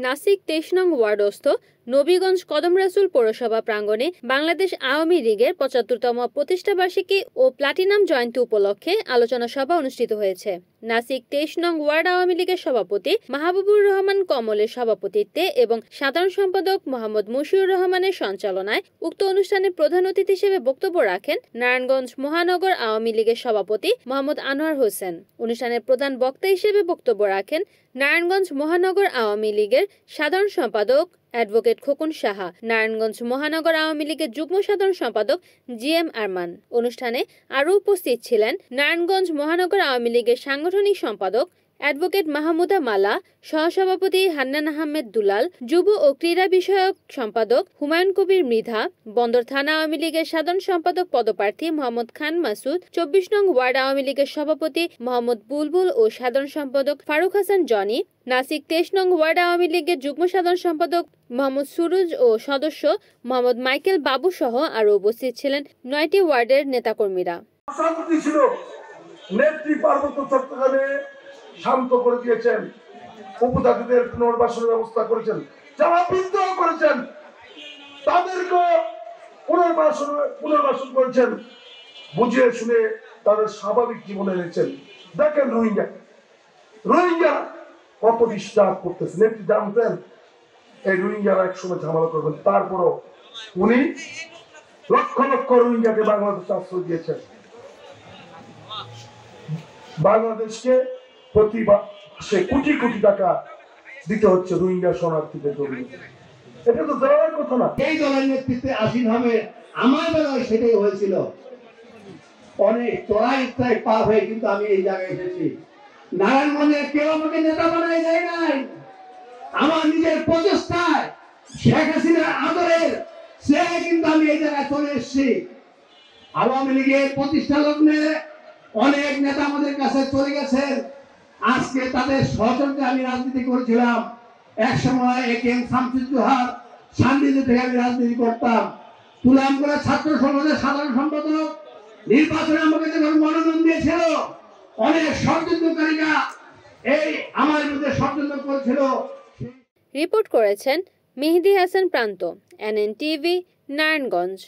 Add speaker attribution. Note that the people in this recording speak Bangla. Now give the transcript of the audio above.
Speaker 1: নাসিক ২৩ নং ওয়ার্ডস্থ নবীগঞ্জ কদম রাসুল পৌরসভা প্রাঙ্গণে বাংলাদেশ আওয়ামী লীগের ৭৫তম প্রতিষ্ঠাবার্ষিকী ও প্লাটিনাম জয়ন্তী উপলক্ষে আলোচনা সভা অনুষ্ঠিত হয়েছে। নাসিক ২৩ নং ওয়ার্ড আওয়ামী লীগের সভাপতি মাহবুবুর রহমান কমলের সভাপতিত্বে এবং সাধারণ সম্পাদক মোহাম্মদ মশিউর রহমানের সঞ্চালনায় উক্ত অনুষ্ঠানে প্রধান অতিথি হিসেবে বক্তব্য রাখেন নারায়ণগঞ্জ মহানগর আওয়ামী লীগের সভাপতি মোহাম্মদ আনোয়ার হোসেন। অনুষ্ঠানের প্রধান বক্তা হিসেবে বক্তব্য রাখেন নারায়ণগঞ্জ মহানগর আওয়ামী লীগের সাধারণ সম্পাদক অ্যাডভোকেট খোকন সাহা, নারায়ণগঞ্জ মহানগর আওয়ামী লীগের যুগ্ম সাধারণ সম্পাদক জিএম আরমান। অনুষ্ঠানে আরও উপস্থিত ছিলেন নারায়ণগঞ্জ মহানগর আওয়ামী লীগের সাংগঠনিক সম্পাদক অ্যাডভোকেট মাহমুদা মালা, সহসভাপতি হান্নান আহমেদ দুলাল, যুব ও ক্রীড়া বিষয়ক সম্পাদক হুমায়ুন কবির মৃধা, বন্দর থানা আওয়ামী লীগের সাধারণ সম্পাদক পদপ্রার্থী মোহাম্মদ খান মাসুদ, ২৪ নং ওয়ার্ড আওয়ামী লীগের সভাপতি মোহাম্মদ বুলবুল ও সাধারণ সম্পাদক ফারুক হাসান জনি, নাসিক ২৩ নং ওয়ার্ড আওয়ামী লীগের যুগ্ম সাধারণ সম্পাদক মোহাম্মদ সুরুজ ও সদস্য মোহাম্মদ মাইকেল বাবু সহ আরও উপস্থিত ছিলেন ৯টি ওয়ার্ডের নেতাকর্মীরা।
Speaker 2: শান্ত করে দিয়েছেন, উপজাতিদের পুনর্বাসনের ব্যবস্থা করেছেন, যারা বিদ্রোহ করেছেন তাদেরকে পুনর্বাসন করেছেন, বুঝিয়ে শুনে তাদের স্বাভাবিক জীবনে এনেছেন। দেখেন রোহিঙ্গা কত ডিস্টার্ব করতেছেন, একটু জানতেন এই রোহিঙ্গারা একসময় ঝামেলা করবেন, তারপরও উনি লক্ষ লক্ষ রোহিঙ্গাকে বাংলাদেশে আশ্রয় দিয়েছেন। বাংলাদেশকে প্রতি মাসে কোটি কোটি টাকা দিতে হচ্ছে রোহিঙ্গা শরণার্থীদের জন্য। এটা তো দেওয়ার কথা না।
Speaker 3: এই দলের নেতৃত্বে আসীন হবে, আমার বেলায় সেটাই হয়েছিল। অনেক চড়াই পার হয়ে কিন্তু আমি এই জায়গায় এসেছি। নারায়ণগঞ্জে কেউ আমাকে নেতা বানাই যায় নাই, আমার নিজের প্রচেষ্টায় শেখ হাসিনার আদরের সে কিন্তু আমি এই জায়গায় চলে এসেছি। আওয়ামী লীগের প্রতিষ্ঠা লগ্নে অনেক নেতা আমাদের কাছে চলে গেছেন। আজকে তাদের সহযোগে আমি রাজনীতি করেছিলাম। এক সময় একেএম শামসুজ্জোহার শান্তিতে থেকে আমি রাজনীতি করতাম। তুলামপুরা ছাত্র সমাজের সাধারণ সম্পাদক নির্বাচনে আমাকে যখন মনোনয়ন দিয়েছিল, অনেক ষড়যন্ত্রকারীরা এই আমার বিরুদ্ধে ষড়যন্ত্র করেছিল।
Speaker 1: রিপোর্ট করেছেন মেহেদী হাসান প্রান্ত, NN টিভি, নারায়ণগঞ্জ।